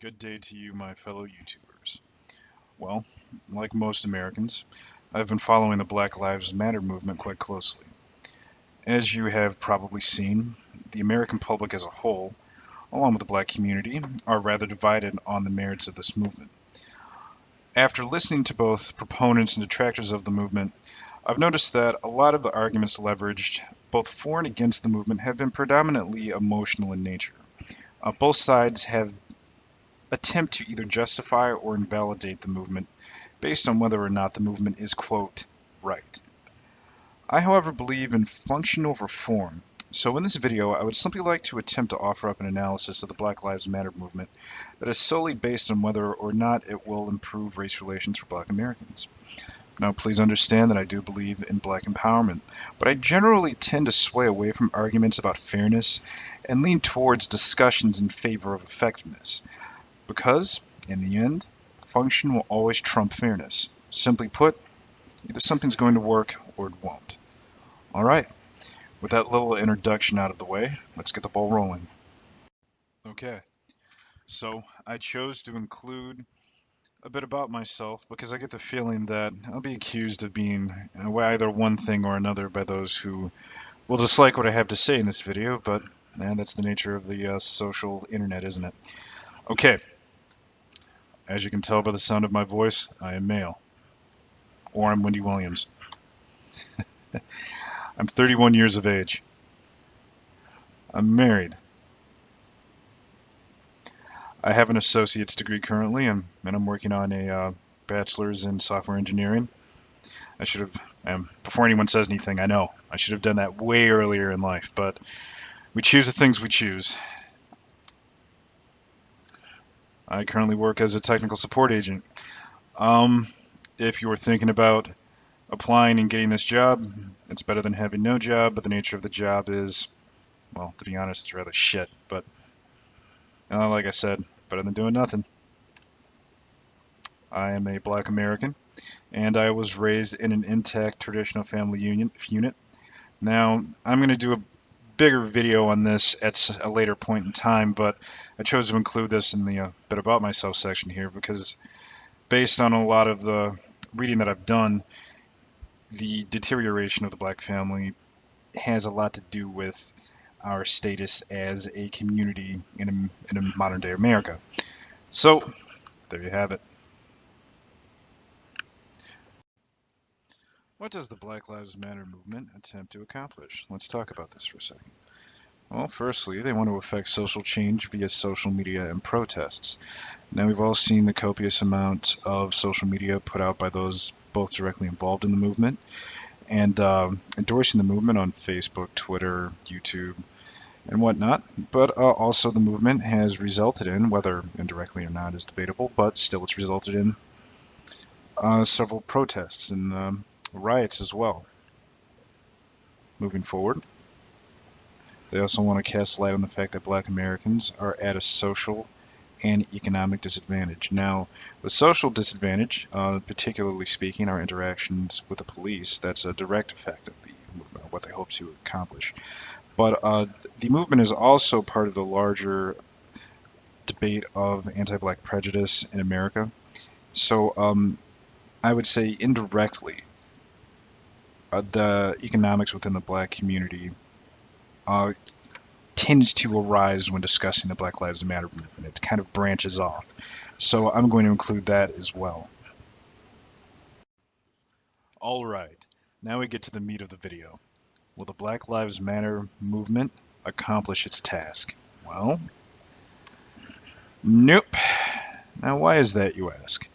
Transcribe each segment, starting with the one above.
Good day to you, my fellow YouTubers. Well, like most Americans, I've been following the Black Lives Matter movement quite closely. As you have probably seen, the American public as a whole, along with the black community, are rather divided on the merits of this movement. After listening to both proponents and detractors of the movement, I've noticed that a lot of the arguments leveraged, both for and against the movement, have been predominantly emotional in nature. Both sides have attempt to either justify or invalidate the movement based on whether or not the movement is, quote, right. I, however, believe in function over form. So in this video, I would simply like to attempt to offer up an analysis of the Black Lives Matter movement that is solely based on whether or not it will improve race relations for black Americans. Now, please understand that I do believe in black empowerment, but I generally tend to sway away from arguments about fairness and lean towards discussions in favor of effectiveness. Because, in the end, function will always trump fairness. Simply put, either something's going to work or it won't. Alright, with that little introduction out of the way, let's get the ball rolling. Okay, so I chose to include a bit about myself because I get the feeling that I'll be accused of being either one thing or another by those who will dislike what I have to say in this video, but that's the nature of the social internet, isn't it? Okay, as you can tell by the sound of my voice, I am male. Or I'm Wendy Williams. I'm 31 years of age. I'm married. I have an associate's degree currently, and I'm working on a bachelor's in software engineering. I should have, before anyone says anything, I know I should have done that way earlier in life, but we choose the things we choose. I currently work as a technical support agent. If you're thinking about applying and getting this job, it's better than having no job, but the nature of the job is, well, to be honest, it's rather shit, but like I said, better than doing nothing. I am a black American, and I was raised in an intact traditional family unit. Now, I'm going to do a bigger video on this at a later point in time, but I chose to include this in the bit about myself section here because based on a lot of the reading that I've done, the deterioration of the black family has a lot to do with our status as a community in a modern day America. So, there you have it. What does the Black Lives Matter movement attempt to accomplish? Let's talk about this for a second. Well, firstly, they want to affect social change via social media and protests. Now, we've all seen the copious amount of social media put out by those both directly involved in the movement and endorsing the movement on Facebook, Twitter, YouTube, and whatnot. But also the movement has resulted in, whether indirectly or not is debatable, but still it's resulted in several protests and riots as well. Moving forward, they also want to cast light on the fact that black Americans are at a social and economic disadvantage. Now, the social disadvantage, particularly speaking, our interactions with the police, that's a direct effect of the movement, what they hope to accomplish. But the movement is also part of the larger debate of anti-black prejudice in America. So I would say indirectly, the economics within the black community tends to arise when discussing the Black Lives Matter movement. It kind of branches off. So I'm going to include that as well. All right, now we get to the meat of the video. Will the Black Lives Matter movement accomplish its task? Well, nope. Now why is that, you ask?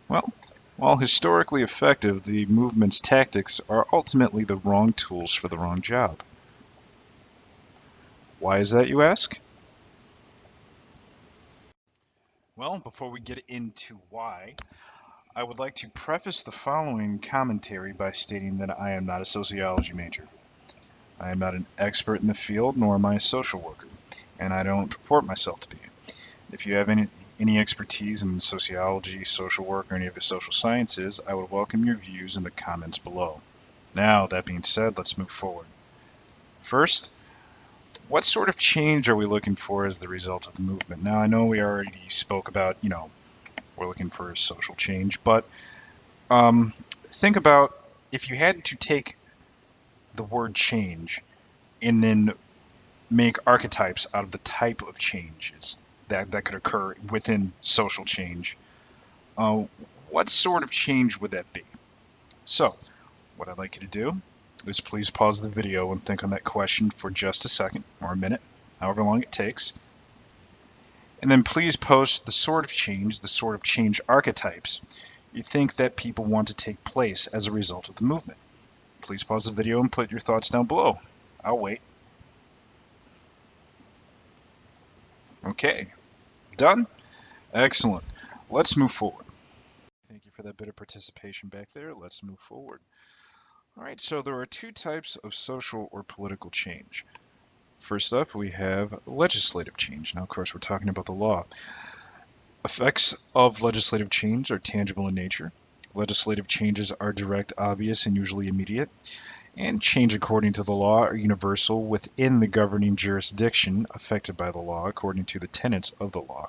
Well, while historically effective, the movement's tactics are ultimately the wrong tools for the wrong job. Why is that, you ask? Well, before we get into why, I would like to preface the following commentary by stating that I am not a sociology major. I am not an expert in the field, nor am I a social worker, and I don't purport myself to be. If you have any expertise in sociology, social work, or any of the social sciences, I would welcome your views in the comments below. Now, that being said, let's move forward. First, What sort of change are we looking for as the result of the movement? Now, I know we already spoke about, we're looking for a social change, but think about if you had to take the word change and then make archetypes out of the type of changes that could occur within social change. Uh, what sort of change would that be? So, what I'd like you to do is please pause the video and think on that question for just a second or a minute, however long it takes. And then please post the sort of change archetypes you think that people want to take place as a result of the movement. Please pause the video and put your thoughts down below. I'll wait. Okay, done? Excellent. Let's move forward. Thank you for that bit of participation back there. Let's move forward. All right, so there are two types of social or political change. First up, we have legislative change. Now, of course, we're talking about the law. Effects of legislative change are tangible in nature. Legislative changes are direct, obvious, and usually immediate. And change according to the law are universal within the governing jurisdiction affected by the law according to the tenets of the law.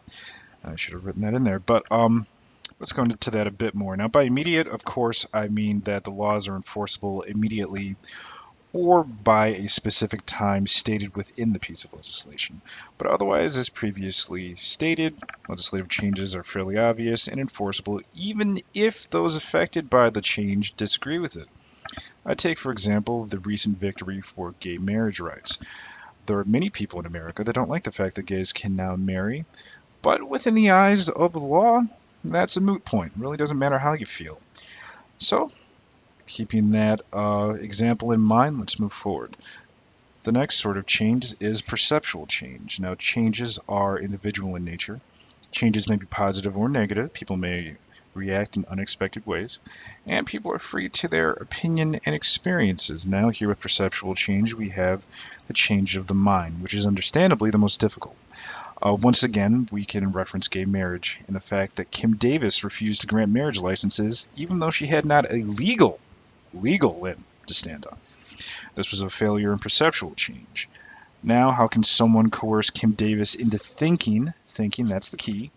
I should have written that in there, but let's go into that a bit more. Now, by immediate, of course, I mean that the laws are enforceable immediately or by a specific time stated within the piece of legislation. But otherwise, as previously stated, legislative changes are fairly obvious and enforceable even if those affected by the change disagree with it. I take, for example, the recent victory for gay marriage rights. There are many people in America that don't like the fact that gays can now marry, but within the eyes of the law, that's a moot point. It really doesn't matter how you feel. So, keeping that example in mind, let's move forward. The next sort of change is perceptual change. Now, changes are individual in nature. Changes may be positive or negative. People may react in unexpected ways, and people are free to their opinion and experiences. Now, here with perceptual change, we have the change of the mind, which is understandably the most difficult. Once again, we can reference gay marriage and the fact that Kim Davis refused to grant marriage licenses even though she had not a legal limb to stand on. This was a failure in perceptual change. Now, how can someone coerce Kim Davis into thinking, that's the key,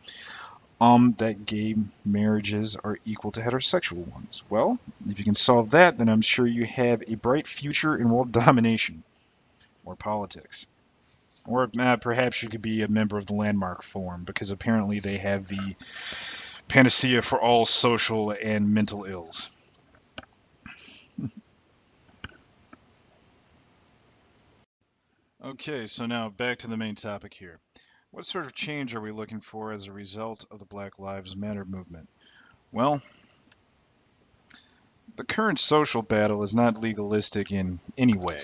that gay marriages are equal to heterosexual ones? Well, if you can solve that, then I'm sure you have a bright future in world domination or politics. Or perhaps you could be a member of the Landmark Forum, because apparently they have the panacea for all social and mental ills. Okay, so now back to the main topic here. What sort of change are we looking for as a result of the Black Lives Matter movement? Well, the current social battle is not legalistic in any way.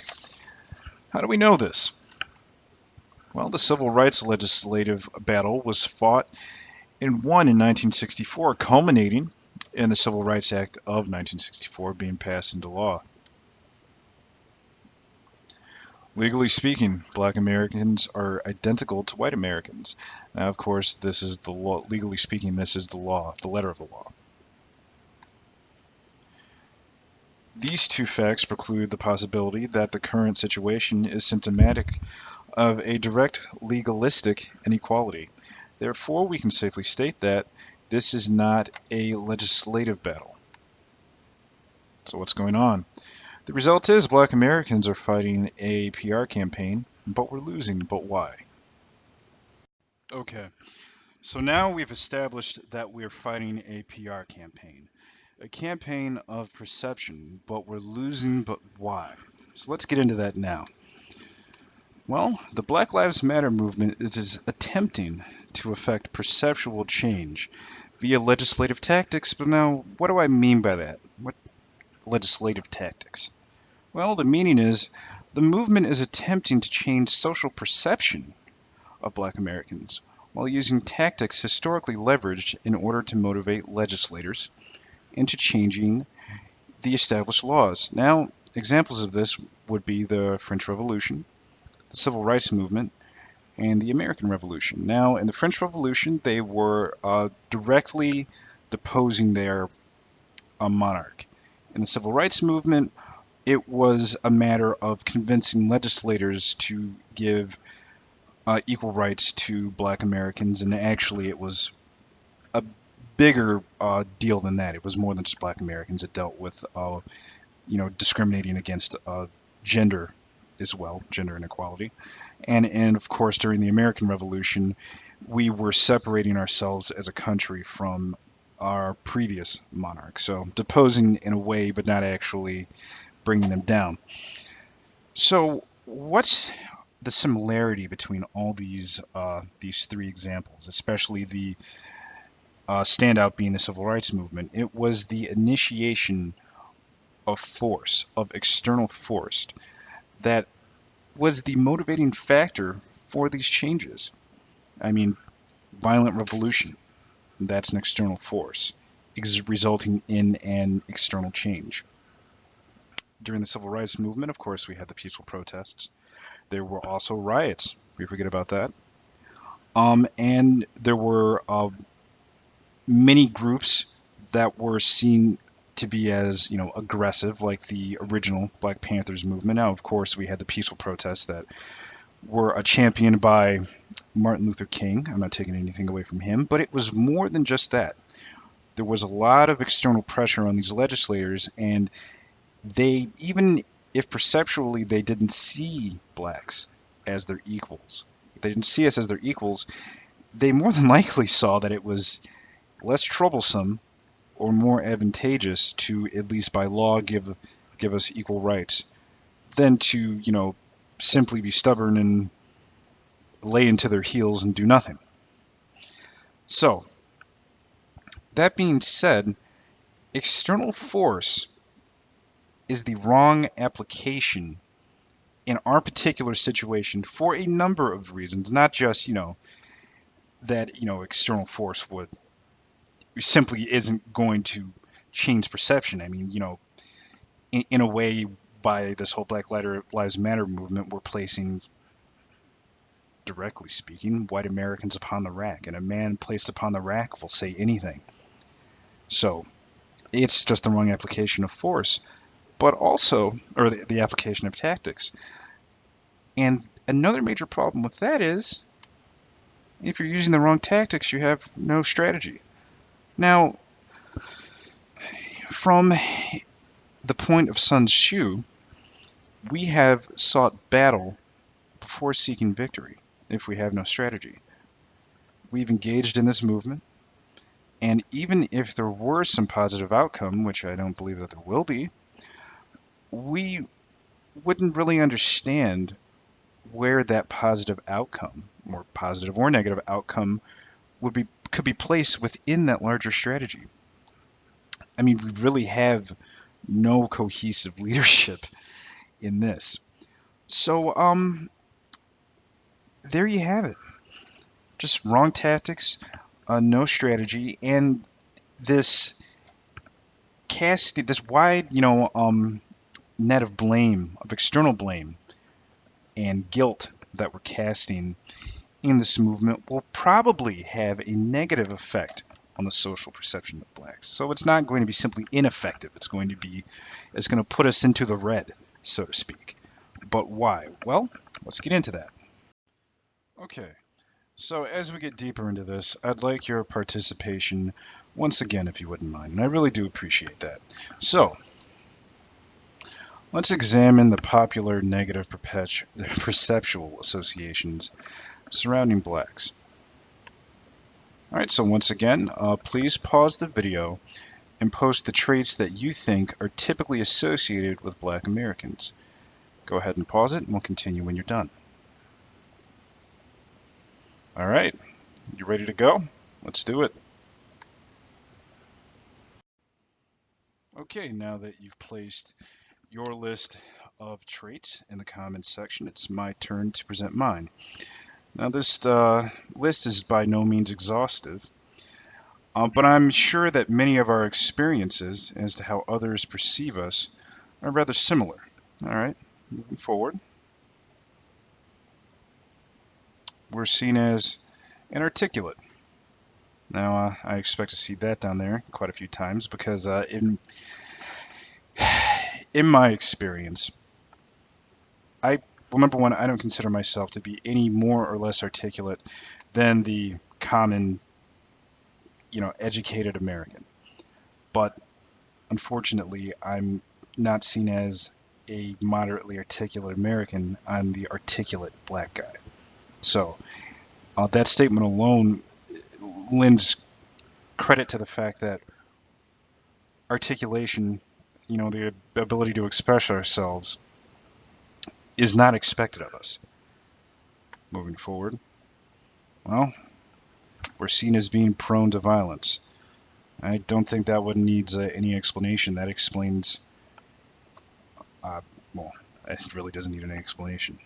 How do we know this? Well, the civil rights legislative battle was fought and won in 1964, culminating in the Civil Rights Act of 1964 being passed into law. Legally speaking, black Americans are identical to white Americans. Now, of course, this is the law. Legally speaking, this is the law, the letter of the law. These two facts preclude the possibility that the current situation is symptomatic of a direct legalistic inequality. Therefore, we can safely state that this is not a legislative battle. So what's going on? The result is black Americans are fighting a PR campaign, but we're losing. But why? Okay, so now we've established that we're fighting a PR campaign. A campaign of perception, but we're losing. But why? So let's get into that now. Well, the Black Lives Matter movement is attempting to effect perceptual change via legislative tactics, but now what do I mean by that? What legislative tactics? Well, the meaning is the movement is attempting to change social perception of black Americans while using tactics historically leveraged in order to motivate legislators into changing the established laws. Now, examples of this would be the French Revolution, the Civil Rights Movement, and the American Revolution. Now, in the French Revolution, they were directly deposing their monarch. In the Civil Rights Movement, it was a matter of convincing legislators to give equal rights to Black Americans, and actually, it was a bigger deal than that. It was more than just Black Americans. It dealt with, discriminating against gender as well, gender inequality. And of course, during the American Revolution, we were separating ourselves as a country from our previous monarch. So deposing in a way, but not actually bringing them down. So what's the similarity between all these three examples, especially the standout being the civil rights movement? It was the initiation of force, of external force, that was the motivating factor for these changes. I mean, violent revolution, that's an external force, resulting in an external change. During the civil rights movement, of course, we had the peaceful protests. There were also riots. We forget about that. And there were many groups that were seen to be as, aggressive, like the original Black Panthers movement. Now, of course, we had the peaceful protests that were championed by Martin Luther King. I'm not taking anything away from him, but it was more than just that. There was a lot of external pressure on these legislators, and they, even if perceptually they didn't see blacks as their equals, they didn't see us as their equals, they more than likely saw that it was less troublesome or more advantageous to, at least by law, give us equal rights than to, simply be stubborn and lay into their heels and do nothing. So, that being said, external force is the wrong application in our particular situation for a number of reasons, not just, that, external force would simply isn't going to change perception. I mean, in a way, by this whole Black Lives Matter movement, we're placing, directly speaking, white Americans upon the rack, and a man placed upon the rack will say anything. So it's just the wrong application of force, but also, or the application of tactics. And another major problem with that is, if you're using the wrong tactics, you have no strategy. Now, from the point of Sun Tzu, we have sought battle before seeking victory if we have no strategy. We've engaged in this movement, and even if there were some positive outcome, which I don't believe that there will be, we wouldn't really understand where that positive outcome, or positive or negative outcome, could be placed within that larger strategy. I mean, we really have no cohesive leadership in this. So, there you have it. Just wrong tactics, no strategy, and this this wide, net of blame, of external blame and guilt that we're casting in this movement will probably have a negative effect on the social perception of blacks. So it's not going to be simply ineffective. It's going to put us into the red, so to speak. But why? Well, let's get into that. Okay. So as we get deeper into this, I'd like your participation once again, if you wouldn't mind, and I really do appreciate that. So, let's examine the popular negative perceptual associations surrounding blacks. Alright, so once again, please pause the video and post the traits that you think are typically associated with Black Americans. Go ahead and pause it, and we'll continue when you're done. Alright, you ready to go? Let's do it. Okay, now that you've placed your list of traits in the comments section, it's my turn to present mine. Now, this list is by no means exhaustive, but I'm sure that many of our experiences as to how others perceive us are rather similar. All right, moving forward. We're seen as inarticulate. Now, I expect to see that down there quite a few times because in my experience, I number one, I don't consider myself to be any more or less articulate than the common, educated American. But unfortunately, I'm not seen as a moderately articulate American. I'm the articulate black guy. So that statement alone lends credit to the fact that articulation, the ability to express ourselves, is not expected of us. Moving forward, well, we're seen as being prone to violence. I don't think that one needs any explanation. That explains, uh, well, it really doesn't need any explanation.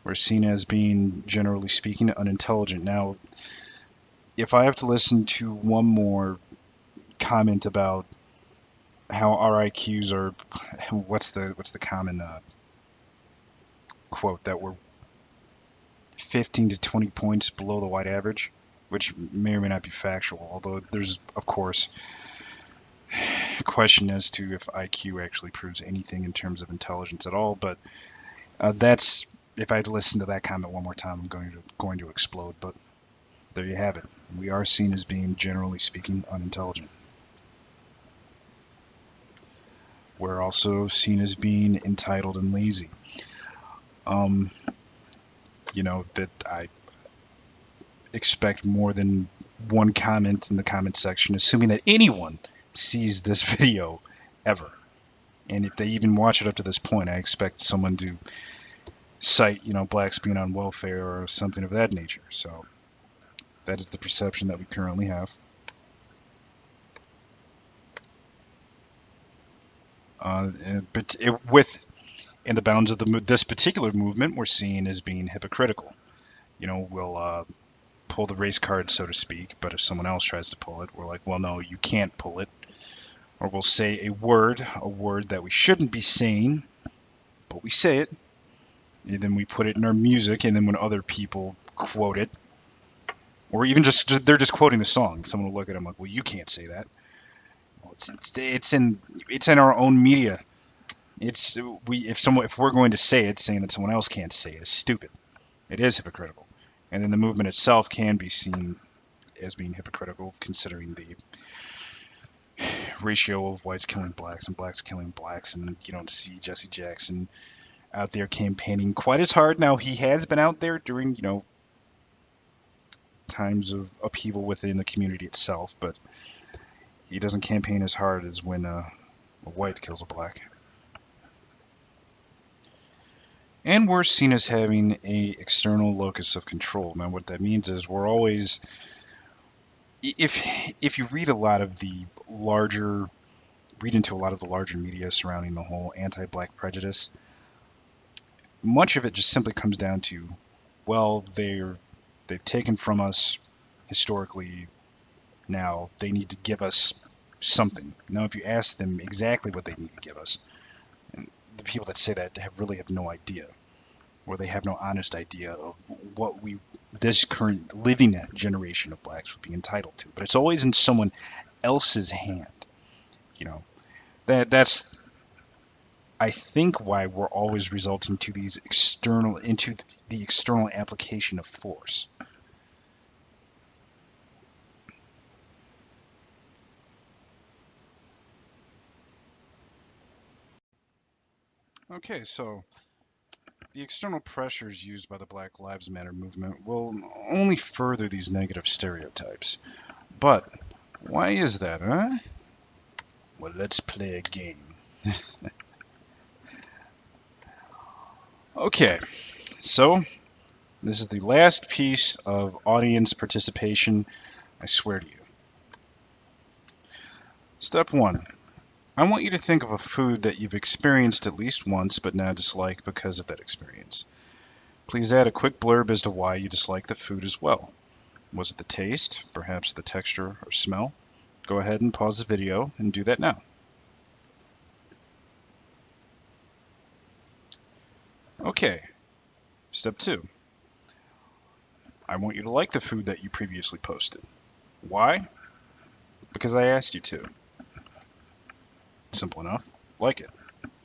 We're seen as being, generally speaking, unintelligent. Now, if I have to listen to one more comment about how our IQs are, what's the common quote that we're 15 to 20 points below the white average, which may or may not be factual, although there's, of course, a question as to if IQ actually proves anything in terms of intelligence at all, but that's, if I listen to that comment one more time, I'm going to explode, but there you have it. We are seen as being, generally speaking, unintelligent. We're also seen as being entitled and lazy. Um, that I expect more than one comment in the comment section, assuming that anyone sees this video ever. And if they even watch it up to this point, I expect someone to cite, blacks being on welfare or something of that nature. So that is the perception that we currently have. But in the bounds of this particular movement, we're seen as being hypocritical. We'll pull the race card, so to speak, but if someone else tries to pull it, we're like, well, no, you can't pull it. Or we'll say a word that we shouldn't be saying, but we say it, and then we put it in our music, and then when other people quote it, or even they're just quoting the song, someone will look at them like, well, you can't say that. Well, it's in our own media. If we're going to say it, saying that someone else can't say it is stupid. It is hypocritical, and then the movement itself can be seen as being hypocritical, considering the ratio of whites killing blacks and blacks killing blacks, and you don't see Jesse Jackson out there campaigning quite as hard. Now, he has been out there during, times of upheaval within the community itself, but he doesn't campaign as hard as when a white kills a black. And we're seen as having a external locus of control. Now, what that means is we're always, if you read into a lot of the larger media surrounding the whole anti-black prejudice, much of it just simply comes down to, well, they've taken from us historically, now they need to give us something. Now, if you ask them exactly what they need to give us, and the people that say that really have no idea, or they have no honest idea of what this current living generation of blacks would be entitled to. But it's always in someone else's hand. That's, I think, why we're always resulting to into the external application of force. Okay, so the external pressures used by the Black Lives Matter movement will only further these negative stereotypes. But why is that, huh? Well, let's play a game. Okay, so this is the last piece of audience participation, I swear to you. Step 1. I want you to think of a food that you've experienced at least once but now dislike because of that experience. Please add a quick blurb as to why you dislike the food as well. Was it the taste, perhaps the texture or smell? Go ahead and pause the video and do that now. Okay, step 2. I want you to like the food that you previously posted. Why? Because I asked you to. Simple enough. Like it.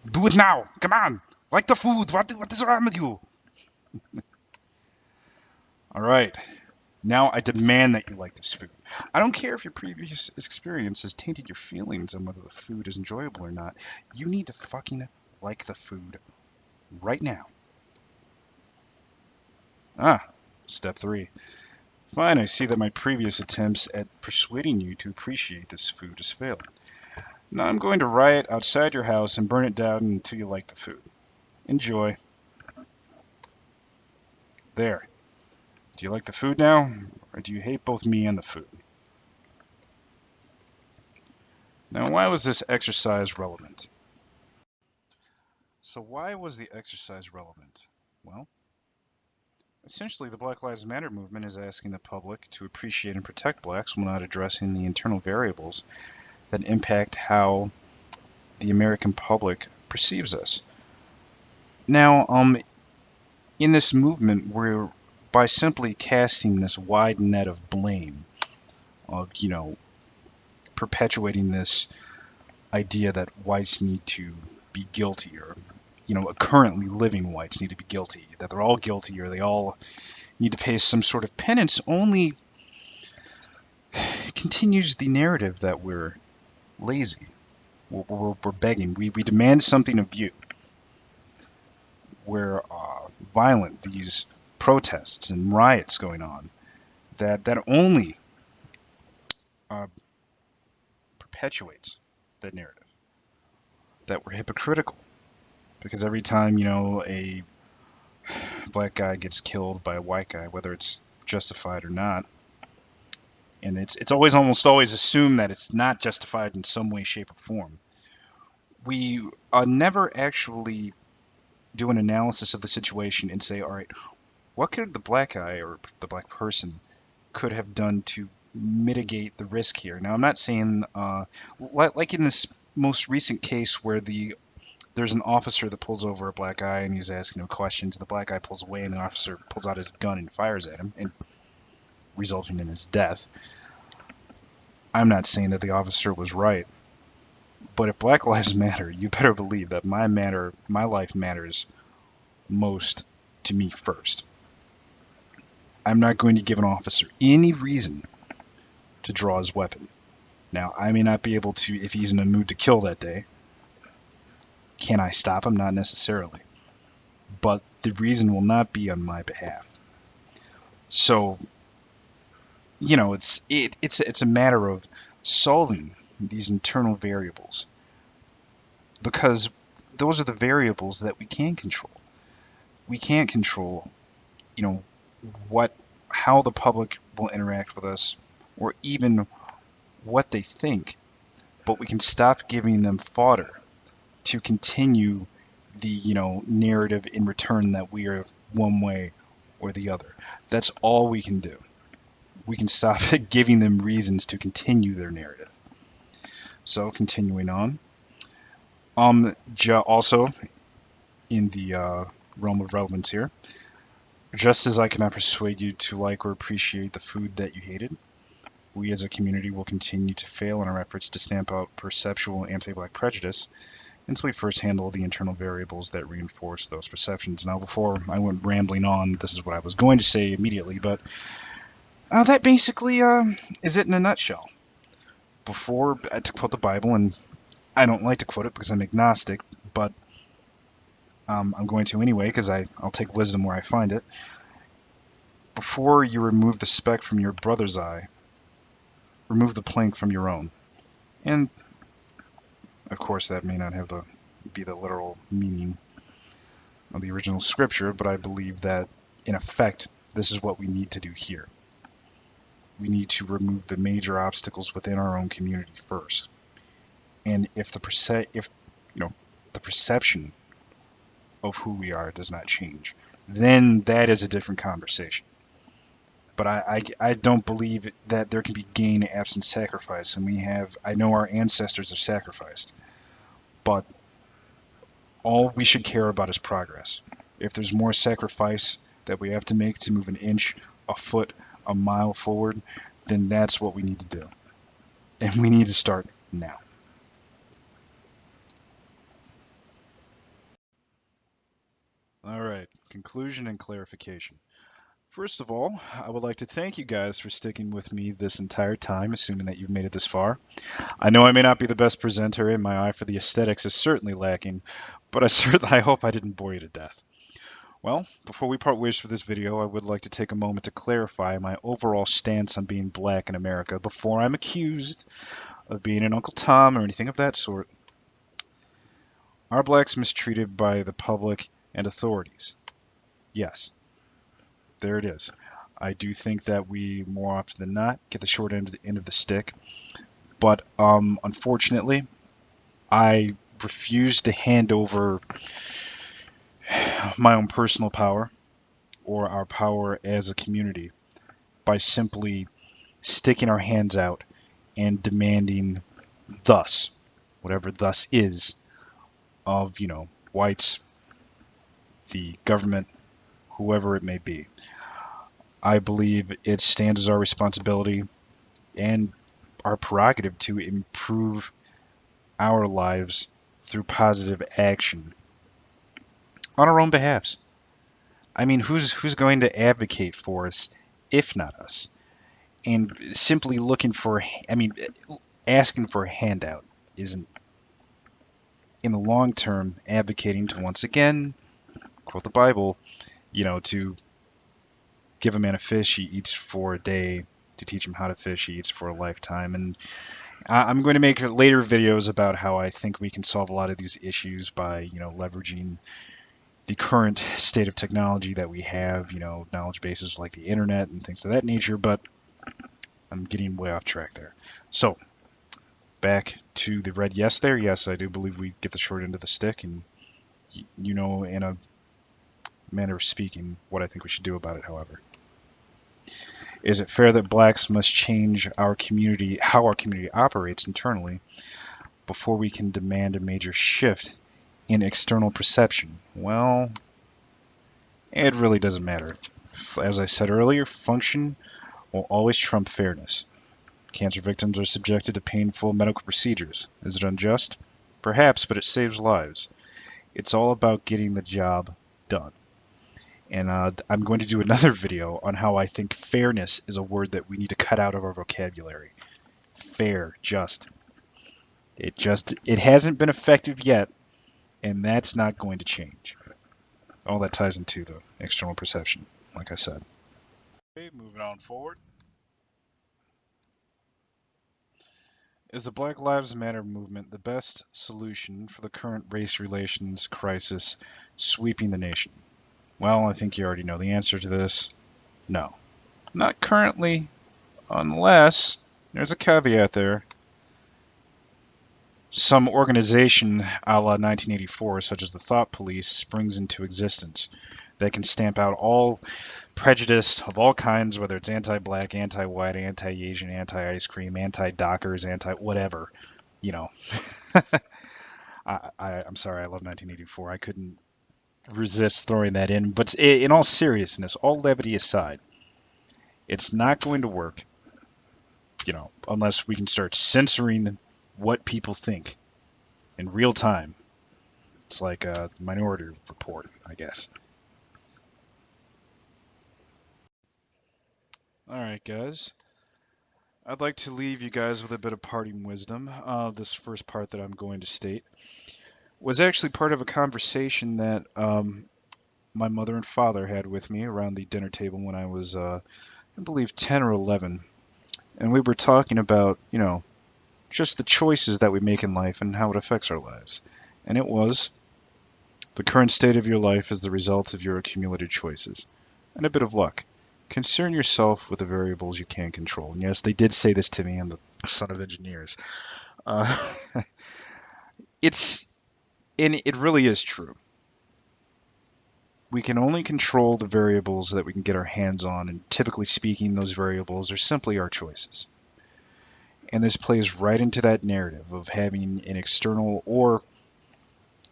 Do it now. Come on. Like the food. What is wrong with you? All right. Now I demand that you like this food. I don't care if your previous experience has tainted your feelings on whether the food is enjoyable or not. You need to fucking like the food right now. Ah, step three. Fine, I see that my previous attempts at persuading you to appreciate this food has failed. Now I'm going to riot outside your house and burn it down until you like the food. Enjoy. There. Do you like the food now, or do you hate both me and the food? Now, why was this exercise relevant? So why was the exercise relevant? Well, essentially the Black Lives Matter movement is asking the public to appreciate and protect blacks while not addressing the internal variables that impact how the American public perceives us. Now, in this movement, we're by simply casting this wide net of blame, of perpetuating this idea that whites need to be guilty, or currently living whites need to be guilty, that they're all guilty, or they all need to pay some sort of penance, only continues the narrative that we're lazy, we're begging, we demand something of you. We're violent, these protests and riots going on, that only uh, perpetuates that narrative, that we're hypocritical. Because every time, a black guy gets killed by a white guy, whether it's justified or not, and it's always almost always assumed that it's not justified in some way, shape, or form. We never actually do an analysis of the situation and say, all right, what could the black guy or the black person could have done to mitigate the risk here? Now, I'm not saying, like in this most recent case where there's an officer that pulls over a black guy and he's asking him questions. The black guy pulls away and the officer pulls out his gun and fires at him, and resulting in his death. I'm not saying that the officer was right, but if Black Lives Matter, you better believe that my life matters most to me first. I'm not going to give an officer any reason to draw his weapon. Now, I may not be able to, if he's in a mood to kill that day. Can I stop him? Not necessarily. But the reason will not be on my behalf. So, it's a matter of solving these internal variables, because those are the variables that we can control. We can't control, you know, what how the public will interact with us, or even what they think, but we can stop giving them fodder to continue the narrative in return that we are one way or the other. That's all we can do. We can stop giving them reasons to continue their narrative. So continuing on, also in the realm of relevance here, just as I cannot persuade you to like or appreciate the food that you hated, we as a community will continue to fail in our efforts to stamp out perceptual anti-black prejudice until we first handle the internal variables that reinforce those perceptions. Now, before I went rambling on, this is what I was going to say immediately, but that basically is it in a nutshell. Before, to quote the Bible, and I don't like to quote it because I'm agnostic, but I'm going to anyway because I'll take wisdom where I find it. Before you remove the speck from your brother's eye, remove the plank from your own. And of course, that may not be the literal meaning of the original scripture, but I believe that in effect, this is what we need to do here. We need to remove the major obstacles within our own community first. And if the perception of who we are does not change, then that is a different conversation. But I don't believe that there can be gain absent sacrifice, and I know our ancestors have sacrificed, but all we should care about is progress. If there's more sacrifice that we have to make to move an inch, a foot, a mile forward, then that's what we need to do. And we need to start now. All right, conclusion and clarification. First of all, I would like to thank you guys for sticking with me this entire time, assuming that you've made it this far. I know I may not be the best presenter, and my eye for the aesthetics is certainly lacking, but I hope I didn't bore you to death. Well, before we part ways for this video, I would like to take a moment to clarify my overall stance on being black in America before I'm accused of being an Uncle Tom or anything of that sort. Are blacks mistreated by the public and authorities? Yes, there it is. I do think that we more often than not get the short end of the stick, but unfortunately, I refuse to hand over my own personal power or our power as a community by simply sticking our hands out and demanding thus, whatever thus is, of, whites, the government, whoever it may be. I believe it stands as our responsibility and our prerogative to improve our lives through positive action on our own behalves. I mean, who's going to advocate for us if not us? And simply asking for a handout isn't, in the long term, advocating to once again quote the Bible, to give a man a fish, he eats for a day. To teach him how to fish, he eats for a lifetime. And I'm going to make later videos about how I think we can solve a lot of these issues by, leveraging the current state of technology that we have, knowledge bases like the internet and things of that nature, but I'm getting way off track there. So, back to the red yes there. Yes, I do believe we get the short end of the stick, and in a manner of speaking, what I think we should do about it, however. Is it fair that blacks must change our community, how our community operates internally, before we can demand a major shift in external perception? Well, it really doesn't matter. As I said earlier, function will always trump fairness. Cancer victims are subjected to painful medical procedures. Is it unjust? Perhaps, but it saves lives. It's all about getting the job done. And I'm going to do another video on how I think fairness is a word that we need to cut out of our vocabulary. Fair, just. It hasn't been effective yet, and that's not going to change. All that ties into the external perception, like I said. Okay, moving on forward. Is the Black Lives Matter movement the best solution for the current race relations crisis sweeping the nation? Well, I think you already know the answer to this. No. Not currently, unless there's a caveat there. Some organization a la 1984, such as the Thought Police, springs into existence that can stamp out all prejudice of all kinds, whether it's anti-black, anti-white, anti-Asian, anti-ice cream, anti-Dockers, anti-whatever. You know, I'm sorry, I love 1984. I couldn't resist throwing that in. But in all seriousness, all levity aside, it's not going to work, unless we can start censoring what people think in real time. It's like a Minority Report, I guess. All right, guys. I'd like to leave you guys with a bit of parting wisdom. This first part that I'm going to state was actually part of a conversation that my mother and father had with me around the dinner table when I was, I believe, 10 or 11. And we were talking about, just the choices that we make in life and how it affects our lives. And it was, the current state of your life is the result of your accumulated choices and a bit of luck. Concern yourself with the variables you can control. And yes, they did say this to me. I'm the son of engineers. Uh, it really is true. We can only control the variables that we can get our hands on, and typically speaking, those variables are simply our choices. And this plays right into that narrative of having an external or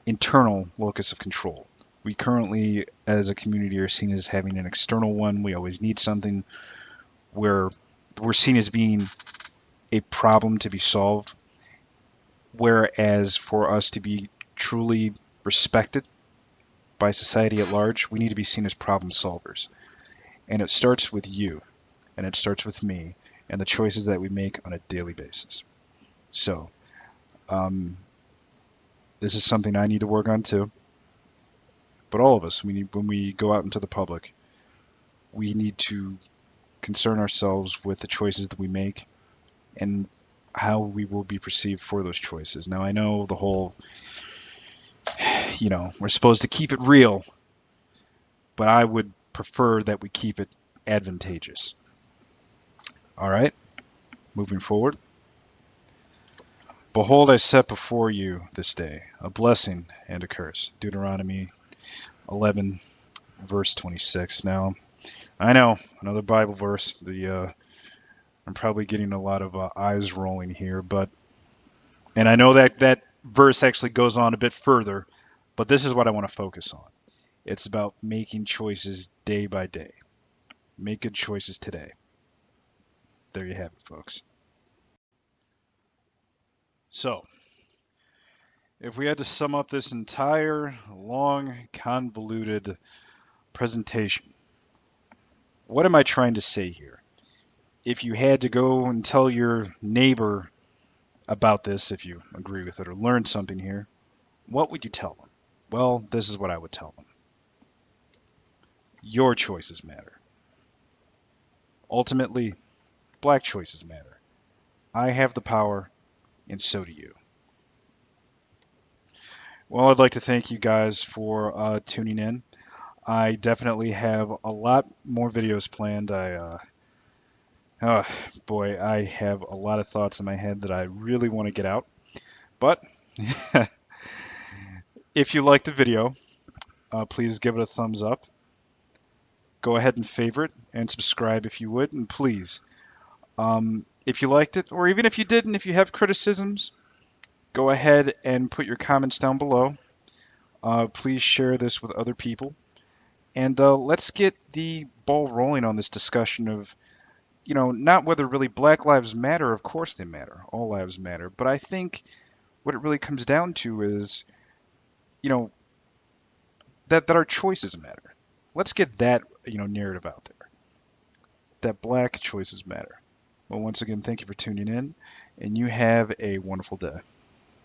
internal locus of control. We currently, as a community, are seen as having an external one. We always need something where we're seen as being a problem to be solved. Whereas for us to be truly respected by society at large, we need to be seen as problem solvers. And it starts with you, and it starts with me, and the choices that we make on a daily basis. So, um, this is something I need to work on too. But all of us, when we go out into the public, we need to concern ourselves with the choices that we make and how we will be perceived for those choices. Now, I know the whole, we're supposed to keep it real, but I would prefer that we keep it advantageous. All right, moving forward. Behold, I set before you this day a blessing and a curse. Deuteronomy 11, verse 26. Now, I know another Bible verse. I'm probably getting a lot of eyes rolling here, and I know that that verse actually goes on a bit further, but this is what I want to focus on. It's about making choices day by day. Make good choices today. There you have it, folks. So, if we had to sum up this entire long, convoluted presentation, what am I trying to say here? If you had to go and tell your neighbor about this, if you agree with it or learn something here, what would you tell them? Well, this is what I would tell them. Your choices matter. Ultimately, black choices matter. I have the power, and so do you. Well, I'd like to thank you guys for tuning in. I definitely have a lot more videos planned. Oh, boy, I have a lot of thoughts in my head that I really want to get out. But if you like the video, please give it a thumbs up. Go ahead and favorite and subscribe if you would. And please, if you liked it, or even if you didn't, if you have criticisms, go ahead and put your comments down below. Please share this with other people. And let's get the ball rolling on this discussion of, not whether really Black Lives Matter. Of course they matter. All lives matter. But I think what it really comes down to is, you know, that our choices matter. Let's get that, narrative out there. That black choices matter. Well, once again, thank you for tuning in, and you have a wonderful day.